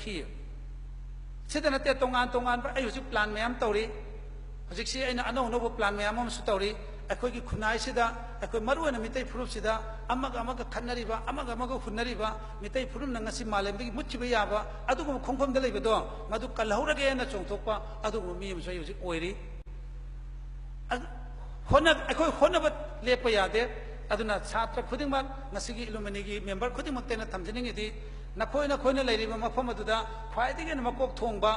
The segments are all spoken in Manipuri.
ꯈꯤ ꯁꯤꯗ ꯅꯠꯇꯦ ꯇꯣꯉꯥꯟꯕ ꯑꯩ ꯍꯧꯖꯤꯛ ꯄ꯭ꯂꯥꯟ ꯃꯌꯥꯝ ꯇꯧꯔꯤ ꯍꯧꯖꯤꯛꯁꯤ ꯑꯩꯅ ꯑꯅꯧꯕ ꯄ꯭ꯂꯥꯟ ꯃꯌꯥꯝ ꯑꯃꯁꯨ ꯇꯧꯔꯤ ꯑꯩꯈꯣꯏꯒꯤ ꯈꯨꯟꯅꯥꯏꯁꯤꯗ ꯑꯩꯈꯣꯏ ꯃꯔꯨꯑꯣꯏꯅ ꯃꯤꯇꯩ ꯐꯨꯔꯨꯞꯁꯤꯗ ꯑꯃꯒ ꯈꯠꯅꯔꯤꯕ ꯑꯃꯒ ꯍꯨꯟꯅꯔꯤꯕ ꯃꯤꯇꯩ ꯐꯨꯔꯨꯞꯅ ꯉꯁꯤ ꯃꯥꯂꯦꯝꯗꯒꯤ ꯃꯨꯠꯈꯤꯕ ꯌꯥꯕ ꯑꯗꯨꯒꯨꯝꯕ ꯈꯣꯡꯐꯝꯗ ꯂꯩꯕꯗꯣ ꯃꯗꯨ ꯀꯜꯍꯧꯔꯒꯦꯅ ꯆꯣꯡꯊꯣꯛꯄ ꯑꯗꯨꯒꯨꯝꯕ ꯃꯤ ꯑꯃꯁꯨ ꯑꯩ ꯍꯧꯖꯤꯛ ꯑꯣꯏꯔꯤ ꯑꯩꯈꯣꯏ ꯍꯣꯠꯅꯕ ꯂꯦꯞꯄ ꯌꯥꯗꯦ ꯑꯗꯨꯅ ꯁꯥꯇ꯭ꯔ ꯈꯨꯗꯤꯡꯃꯛ ꯉꯁꯤꯒꯤ ꯏꯂꯨꯃꯤꯅꯤꯒꯤ ꯃꯦꯝꯕꯔ ꯈꯨꯗꯤꯡꯃꯛꯇꯩꯅ ꯊꯝꯖꯅꯤꯡꯉꯤꯗꯤ ꯅꯈꯣꯏꯅ ꯂꯩꯔꯤꯕ ꯃꯐꯝ ꯑꯗꯨꯗ ꯈ꯭ꯋꯥꯏꯗꯒꯤ ꯍꯦꯟꯅ ꯃꯀꯣꯛ ꯊꯣꯡꯕ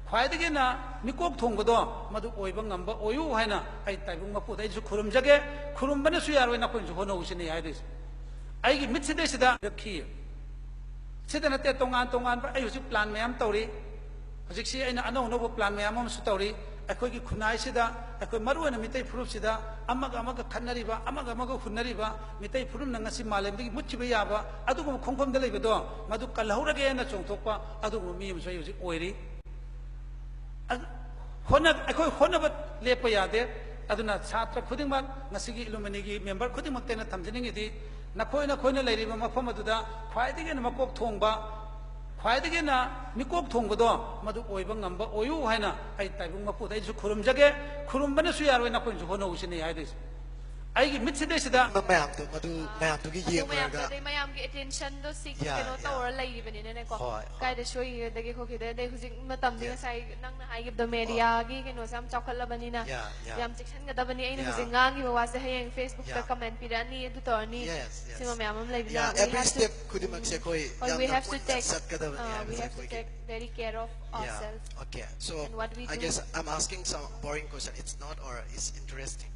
ꯈ꯭ꯋꯥꯏꯗꯒꯤ ꯍꯦꯟꯅ ꯃꯤꯀꯣꯛ ꯊꯣꯡꯕꯗꯣ ꯃꯗꯨ ꯑꯣꯏꯕ ꯉꯝꯕ ꯑꯣꯏꯌꯨ ꯍꯥꯏꯅ ꯑꯩ ꯇꯥꯏꯕꯪ ꯃꯄꯨꯗ ꯑꯩꯁꯨ ꯈꯨꯔꯨꯝꯖꯒꯦ ꯈꯨꯔꯨꯝꯕꯅꯁꯨ ꯌꯥꯔꯣꯏ ꯅꯈꯣꯏꯅꯁꯨ ꯍꯣꯠꯅꯧꯁꯤꯅꯤ ꯍꯥꯏꯗꯣꯏꯁꯦ ꯑꯩꯒꯤ ꯃꯤꯠꯁꯤꯗꯩꯁꯤꯗ ꯈꯤ ꯁꯤꯗ ꯅꯠꯇꯦ ꯇꯣꯉꯥꯟꯕ ꯑꯩ ꯍꯧꯖꯤꯛ ꯄ꯭ꯂꯥꯟ ꯃꯌꯥꯝ ꯇꯧꯔꯤ ꯍꯧꯖꯤꯛꯁꯤ ꯑꯩꯅ ꯑꯅꯧꯕ ꯄ꯭ꯂꯥꯟ ꯃꯌꯥꯝ ꯑꯃꯁꯨ ꯇꯧꯔꯤ ꯑꯩꯈꯣꯏꯒꯤ ꯈꯨꯟꯅꯥꯏꯁꯤꯗ ꯑꯩꯈꯣꯏ ꯃꯔꯨꯑꯣꯏꯅ ꯃꯤꯇꯩ ꯐꯨꯔꯨꯞꯁꯤꯗ ꯑꯃꯒ ꯈꯠꯅꯔꯤꯕ ꯑꯃꯒ ꯍꯨꯟꯅꯔꯤba ꯃꯤꯇꯩ ꯐꯨꯔꯨꯞꯅ ꯉꯁꯤ ꯃꯥꯂꯦꯝꯗꯒꯤ ꯃꯨꯠꯈꯤꯕ ꯌꯥꯕ ꯑꯗꯨꯒꯨꯝꯕ ꯈꯣꯡꯐꯝꯗ ꯂꯩꯕꯗꯣ ꯃꯗꯨ ꯀꯜꯍꯧꯔꯒꯦꯅ ꯆꯣꯡꯊꯣꯛꯄ ꯑꯗꯨꯒꯨꯝꯕ ꯃꯤ ꯑꯃꯁꯨ ꯑꯩ ꯍꯧꯖꯤꯛ ꯑꯣꯏꯔꯤ ꯑꯩꯈꯣꯏ ꯍꯣꯠꯅꯕ ꯂꯦꯞꯄ ꯌꯥꯗꯦ ꯑꯗꯨꯅ ꯁꯥꯇ꯭ꯔ ꯈꯨꯗꯤꯡꯃꯛ ꯉꯁꯤꯒꯤ ꯏꯂꯨꯃꯤꯅꯤꯒꯤ ꯃꯦꯝꯕꯔ ꯈꯨꯗꯤꯡꯃꯛꯇꯩꯅ ꯊꯝꯖꯅꯤꯡꯉꯤꯗꯤ ꯅꯈꯣꯏꯅ ꯂꯩꯔꯤꯕ ꯃꯐꯝ ꯑꯗꯨꯗ ꯈ꯭ꯋꯥꯏꯗꯒꯤ ꯍꯦꯟꯅ ꯃꯀꯣꯛ ꯊꯣꯡꯕ ꯈ꯭ꯋꯥꯏꯗꯒꯤ ꯍꯦꯟꯅ ꯃꯤꯀꯣꯛ ꯊꯣꯡꯕꯗꯣ ꯃꯗꯨ ꯑꯣꯏꯕ ꯉꯝꯕ ꯑꯣꯏꯌꯨ ꯍꯥꯏꯅ ꯑꯩ ꯇꯥꯏꯕꯪ ꯃꯄꯨꯗ ꯑꯩꯁꯨ ꯈꯨꯔꯨꯝꯖꯒꯦ ꯈꯨꯔꯨꯝꯕꯅꯁꯨ ꯌꯥꯔꯣꯏ ꯅꯈꯣꯏꯅꯁꯨ ꯍꯣꯠꯅꯧꯁꯤꯅꯤ ꯍꯥꯏꯗꯣꯏꯁꯦ ꯑꯩꯒꯤ ꯃꯤꯠꯁꯤꯗꯩꯁꯤꯗ ꯃꯌꯥꯝꯗꯨꯒꯤ ꯌꯦꯡꯂꯒ ꯃꯌꯥꯝꯒꯤ ꯑꯦꯇꯦꯟꯁꯟꯗꯣ ꯁꯤ ꯀꯩꯅꯣ ꯇꯧꯔ ꯂꯩꯔꯤꯕꯅꯤꯅꯀꯣ ꯀꯥꯏꯗ ꯁꯣꯏꯈꯤꯗꯒꯤ ꯈꯣꯠꯈꯤꯗ ꯑꯗꯩ ꯍꯧꯖꯤꯛ ꯃꯇꯝꯗꯤ ꯉꯁꯥꯏ ꯅꯪꯅ ꯍꯥꯏꯈꯤꯕꯗꯣ ꯃꯦꯗꯤꯌꯥꯒꯤ ꯀꯩꯅꯣꯁꯦ ꯌꯥꯝ ꯆꯥꯎꯈꯠꯂꯕꯅꯤꯅ ꯌꯥꯝ ꯆꯦꯛꯁꯤꯟꯒꯗꯕꯅꯤ ꯑꯩꯅ ꯍꯧꯖꯤꯛ ꯉꯥꯡꯉꯤꯕ ꯋꯥꯁꯦ ꯍꯌꯦꯡ ꯐꯦꯁꯕꯨꯛꯇ ꯀꯃꯦꯟ ꯄꯤꯔꯛꯑꯅꯤ ꯑꯗꯨ ꯇꯧꯔꯅꯤ ꯁꯤꯃ ꯃꯌꯥꯝ ꯑꯃ ꯂꯩꯕꯅ we have to take very care of ourselves. Okay, so and what we I do. guess I'm asking some boring question. It's not, or it's interesting.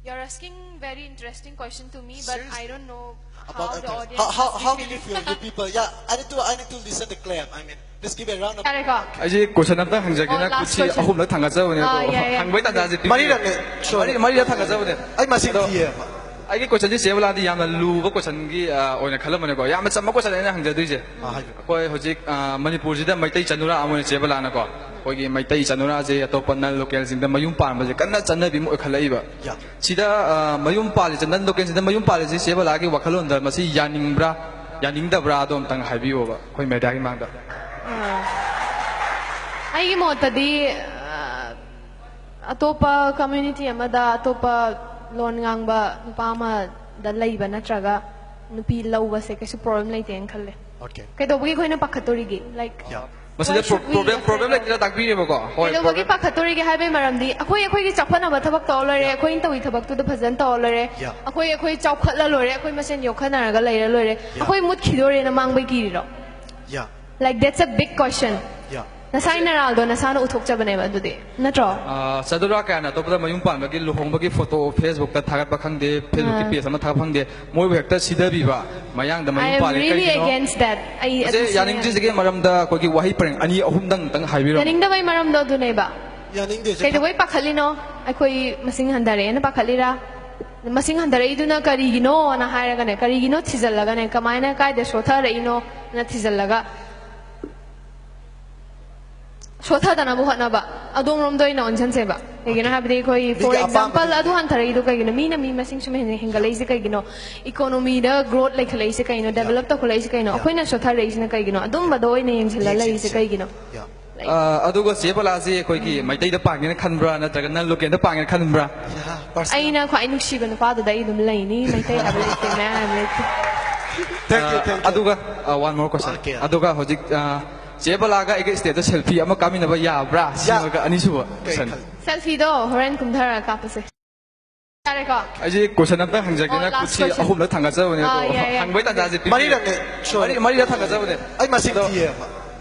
You're asking very interesting question to me, but Seriously? I don't know how About the others. audience How do you feel, you people? Yeah, I need to listen to Clem. I mean, let's give a round of applause. 아직 question 한번 항자기나 굳이 아홉 날 당가자오네. 항바이 단자지. 마리라 당가자오네. I must say, 아이게 question 제발라디 야마 루버 question기 오늘 칼럼네고 야마 짬마 question에 항자도이제. 거의 호직 머니푸르지다 마이타이 찬누라 아모네 제발라나고 거기 마이타이 찬누라제 어토पन 로컬진데 마윰 पानबजे कन्ना चन्नबि मो खलाइबा सिदा मयुम पाले चन्दन लोकेन सिदा मयुम पाले से सेबलागे वखलोन द मसी यानिंगदब्रा दोम तंग हाइबियोबा कोइ मेडागी मांगदा ꯑꯩꯒꯤ ꯃꯣꯠꯇꯗꯤ ꯑꯇꯣꯞꯄ ꯀꯝꯃ꯭ꯌꯨꯅꯤꯇꯤ ꯑꯃꯗ ꯑꯇꯣꯞꯄ ꯂꯣꯟ ꯉꯥꯡꯕ ꯅꯨꯄꯥ ꯑꯃꯗ ꯂꯩꯕ ꯅꯠꯇ꯭ꯔꯒ ꯅꯨꯄꯤ ꯂꯧꯕꯁꯦ ꯀꯩꯁꯨ ꯄ꯭ꯔꯣꯕ꯭ꯂꯦꯝ ꯂꯩꯇꯦꯅ ꯈꯜꯂꯦ ꯀꯩꯗꯧꯕꯒꯤ ꯑꯩꯈꯣꯏꯅ ꯄꯥꯈꯠꯇꯣꯔꯤꯒꯦ ꯂꯥꯏꯛ ꯃꯁꯤꯗ ꯄ꯭ꯔꯣꯕ꯭ꯂꯦꯝ ꯂꯩꯇꯦꯅ ꯇꯥꯛꯄꯤꯔꯦꯕꯀꯣ ꯀꯩꯗꯧꯕꯒꯤ ꯄꯥꯈꯠꯇꯣꯔꯤꯒꯦ ꯍꯥꯏꯕꯒꯤ ꯃꯔꯝꯗꯤ ꯑꯩꯈꯣꯏꯒꯤ ꯆꯥꯎꯈꯠꯅꯕ ꯊꯕꯛ ꯇꯧꯔ ꯂꯣꯏꯔꯦ ꯑꯩꯈꯣꯏꯅ ꯇꯧꯏ ꯊꯕꯛꯇꯨꯗ ꯐꯖꯅ ꯇꯧꯔ ꯂꯣꯏꯔꯦ ꯑꯩꯈꯣꯏ ꯆꯥꯎꯈꯠꯂ ꯂꯣꯏꯔꯦ ꯑꯩꯈꯣꯏ ꯃꯁꯦꯟ ꯌꯣꯛꯈꯠꯅꯔꯒ ꯂꯩꯔ ꯂꯣꯏꯔꯦ ꯑꯩꯈꯣꯏ ꯃꯨꯠꯈꯤꯗꯣꯔꯦꯅ ꯃꯥꯡꯕꯩ ꯀꯤꯔꯤꯔꯣ like that's a big question nasai naraldo nasana uthokchabane adudi natro sadura kana topda mayum panbagi luhongbagi photo facebook ta thagat ba khangde facebook ki page ama thag phangde moi hekta sidabi ba mayang da mayum pale I am really against that yaning jige maram da ko ki wahi pareng ani ahum dang tang haibiro yaning da mai maram do dunai ba yaning de kai da wai pakhalino akoi masing handare na pakhalira masing handare iduna karigino na hairaga ne karigino thijallaga ne kamaina kai de sotha reino na thijallaga ꯁꯣꯊꯗꯅ ꯍꯣꯠꯅꯕ ꯑꯗꯣꯝꯔꯣꯝꯗ ꯑꯣꯏꯅ ꯑꯣꯟꯁꯤꯟꯁꯦꯕ ꯀꯩꯒꯤꯅꯣ ꯍꯥꯏꯕꯗꯤ ꯑꯩꯈꯣꯏ ꯐꯣꯔ ꯑꯦꯛꯖꯥꯝꯄꯜ ꯑꯗꯨ ꯍꯟꯊꯔꯛꯏꯗꯣ ꯀꯩꯒꯤꯅꯣ ꯃꯤꯅ ꯃꯤ ꯃꯁꯤꯡ ꯁꯨꯝ ꯍꯦꯟꯒꯠꯂꯛꯏꯁꯦ ꯀꯩꯒꯤꯅꯣ ꯏꯀꯣꯅꯣꯃꯤꯗ ꯒ꯭ꯔꯣꯠ ꯂꯩꯈꯠꯂꯛꯏꯁꯦ ꯀꯩꯅꯣ ꯗꯦꯚꯦꯂꯞ ꯇꯧꯈꯠꯂꯛꯏꯁꯦ ꯀꯩꯅꯣ ꯑꯩꯈꯣꯏꯅ ꯁꯣꯊꯔꯛꯏꯁꯤꯅ ꯀꯩꯒꯤꯅꯣ ꯑꯗꯨꯝꯕꯗ ꯑꯣꯏꯅ ꯌꯦꯡꯁꯤꯜꯂ ꯂꯩꯔꯤꯁꯦ ꯀꯩꯒꯤꯅꯣ ꯑꯗꯨꯒ ꯆꯦꯕꯂꯥꯁꯤ ꯑꯩꯈꯣꯏꯒꯤ ꯃꯩꯇꯩꯗ ꯄꯥꯡꯒꯦꯅ ꯈꯟꯕ꯭ꯔꯥ ꯅꯠꯇ꯭ꯔꯒ ꯅꯟ ꯂꯣꯀꯦꯜꯗ ꯄꯥꯡꯒꯦꯅ ꯈꯟꯕ꯭ꯔꯥ ꯑꯩꯅ ꯈ꯭ꯋꯥꯏ ꯅꯨꯡꯁꯤꯕ ꯅꯨꯄꯥꯗꯨꯗ ꯑꯩ ꯑꯗꯨꯝ ꯂꯩꯅꯤ ꯃꯩꯇꯩ ꯍꯥꯏꯕ ꯂꯩꯇꯦ ꯃꯌꯥꯝ ꯍꯥꯏꯕ ꯂꯩꯇꯦ ꯑꯗꯨꯒ one more question ꯑꯗꯨꯒ ꯍꯧꯖꯤꯛ 제발라가 이게 스테이트 셀피 아마 까미나봐 야브라 시어가 아니수어 셀피도 호렌 kumthara kapase 잘해가 아직 고선 한번 항자기나 굳이 아홉나 당가자오네 항바이 단자지 마리라 당가자오네 I must say,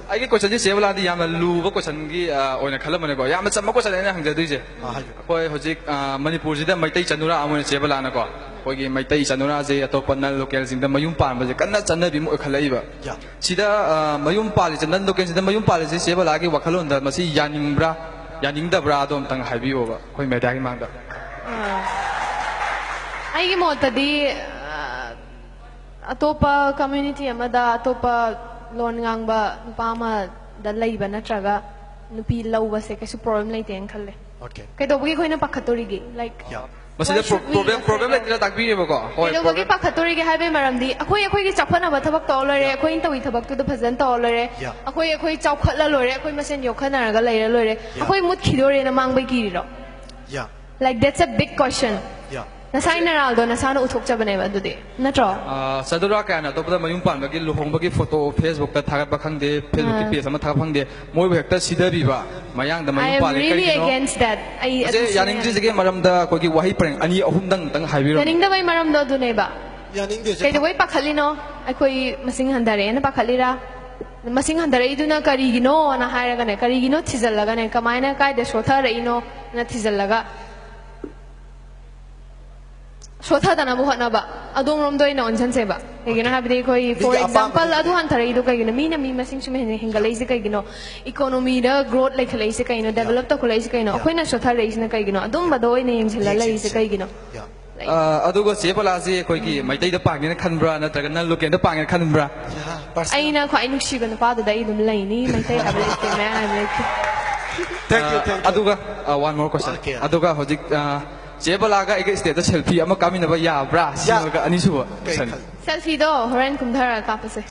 아이게 고선지 제발라디 야마 루버 고선기 오늘 칼럼네고 야마 짬마 고선에 항자도이제 거의 호직 머니푸르지다 마이타이 찬누라 아모네 제발라나고 거기 마이타이 찬누라제 어토पन 로컬진데 마윰 पानबजे कन्ना चन्नबि मो खलाइबा सिदा मयुम पाले चन्दन लोकेनसिदा मयुम पाले से सेबलागे वखलोन द मसी यानिंगदब्रा दोम तंग हाइबियोबा कोइ मेडागी मांगदा ꯑꯩꯒꯤ ꯃꯣꯠꯇꯗꯤ ꯑꯇꯣꯞꯄ ꯀꯝꯃ꯭ꯌꯨꯅꯤꯇꯤ ꯑꯃꯗ ꯑꯇꯣꯞꯄ ꯂꯣꯟ ꯉꯥꯡꯕ ꯅꯨꯄꯥ ꯑꯃꯗ ꯂꯩꯕ ꯅꯠꯇ꯭ꯔꯒ ꯅꯨꯄꯤ ꯂꯧꯕꯁꯦ ꯀꯩꯁꯨ ꯄ꯭ꯔꯣꯕ꯭ꯂꯦꯝ ꯂꯩꯇꯦꯅ ꯈꯜꯂꯦ ꯀꯩꯗꯧꯕꯒꯤ ꯑꯩꯈꯣꯏꯅ ꯄꯥꯈꯠꯇꯣꯔꯤꯒꯦ ꯂꯥꯏꯛ ꯃꯁꯤꯗ should we ꯄ꯭ꯔꯣꯕ꯭ꯂꯦꯝ ꯂꯩꯇꯅ ꯇꯥꯛꯄꯤꯔꯦꯕꯀꯣ ꯍꯣꯏ ꯀꯩꯗꯧꯕꯒꯤ ꯄꯥꯈꯠꯇꯣꯔꯤꯒꯦ ꯍꯥꯏꯕꯒꯤ ꯃꯔꯝꯗꯤ ꯑꯩꯈꯣꯏꯒꯤ ꯆꯥꯎꯈꯠꯅꯕ ꯊꯕꯛ ꯇꯧꯔ ꯂꯣꯏꯔꯦ ꯑꯩꯈꯣꯏꯅ ꯇꯧꯏ ꯊꯕꯛꯇꯨꯗ ꯐꯖꯅ ꯇꯧꯔ ꯂꯣꯏꯔꯦ Yeah. ꯑꯩꯈꯣꯏ ꯆꯥꯎꯈꯠꯂ ꯂꯣꯏꯔꯦ ꯑꯩꯈꯣꯏ ꯃꯁꯦꯟ ꯌꯣꯛꯈꯠꯅꯔꯒ ꯂꯩꯔ ꯂꯣꯏꯔꯦ ꯑꯩꯈꯣꯏ ꯃꯨꯠꯈꯤꯗꯣꯔꯦꯅ ꯃꯥꯡꯕꯩ ꯀꯤꯔꯤꯔꯣ Yeah. like that's a big question Yeah. nasai naraldo nasana uthokchabaneba adudi natro ꯆꯗꯨꯔꯥ ꯀꯌꯥꯅ ꯑꯇꯣꯞꯄꯗ ꯃꯌꯨꯝ ꯄꯥꯟꯕꯒꯤ ꯂꯨꯍꯣꯡꯕꯒꯤ ꯐꯣꯇꯣ ꯐꯦꯁꯕꯨꯛꯇ ꯊꯥꯒꯠꯄ ꯈꯪꯗꯦ ꯐꯦꯁꯕꯨꯛꯀꯤ ꯄꯦꯖ ꯑꯃ ꯊꯥꯒꯠꯄ ꯈꯪꯗꯦ ꯃꯣꯏꯕꯨ ꯍꯦꯛꯇ ꯁꯤꯗꯕꯤꯕ ꯃꯌꯥꯡꯗ I ꯃꯌꯨꯝ am ꯄꯥꯜꯂꯦ really ꯀꯔꯤꯒꯤꯅꯣ against that ꯑꯁꯦ ꯌꯥꯅꯤꯡꯗ꯭ꯔꯤꯁꯤꯒꯤ ꯃꯔꯝꯗ ꯑꯩꯈꯣꯏꯒꯤ ꯋꯥꯍꯩ ꯄꯔꯦꯡ ꯑꯅꯤ ꯑꯍꯨꯝꯗꯪ ꯍꯥꯏꯕꯤꯔꯣ yaningdabai maramdo aduneba Yaning kaidawai pakhalino aikoi masing handare na pakhalira masing handare iduna karigino na hairaga ne karigino thijallaga ne kamaina kaida sothareino na thijallaga sotha bu hotnaba adong romdo ina onjan seba kaigino habide koi for example adu hanthare idu kaigino mina mi masing sume hingalaisi kaigino economy da growth lekhalaisi kaino develop to khalaisi kaino akoina sotha reisna kaigino adum bado ina yengchilla laisi kaigino Yeah. ꯑꯗꯨꯒ ꯆꯦ ꯕꯂꯥꯁꯦ ꯑꯩꯈꯣꯏꯒꯤ ꯃꯩꯇꯩꯗ ꯄꯥꯡꯒꯦꯅ ꯈꯟꯕ꯭ꯔꯥ ꯅꯠꯇ꯭ꯔꯒꯅ ꯂꯣꯀꯦꯜꯗ ꯄꯥꯡꯒꯦꯅ ꯈꯟꯕ꯭ꯔꯥ Yeah. Personal. aina khwai nuksiba nupada I dum laini maitai hable te me hable Thank you. Thank you. ꯑꯗꯨꯒ one more question Okay. ꯑꯗꯨꯒ ꯍꯧꯖꯤꯛ ꯆꯦ ꯕꯂꯥꯒ ꯑꯩꯒ ꯁ꯭ꯇꯦꯠꯇ ꯁꯦꯜꯐꯤ ꯑꯃ ꯀꯥꯃꯤꯟꯅꯕ ꯌꯥꯕ꯭ꯔꯥ ꯁꯤꯃꯒ ꯑꯅꯤꯁꯨꯕ Okay. question. selfie do horan kumthara kapase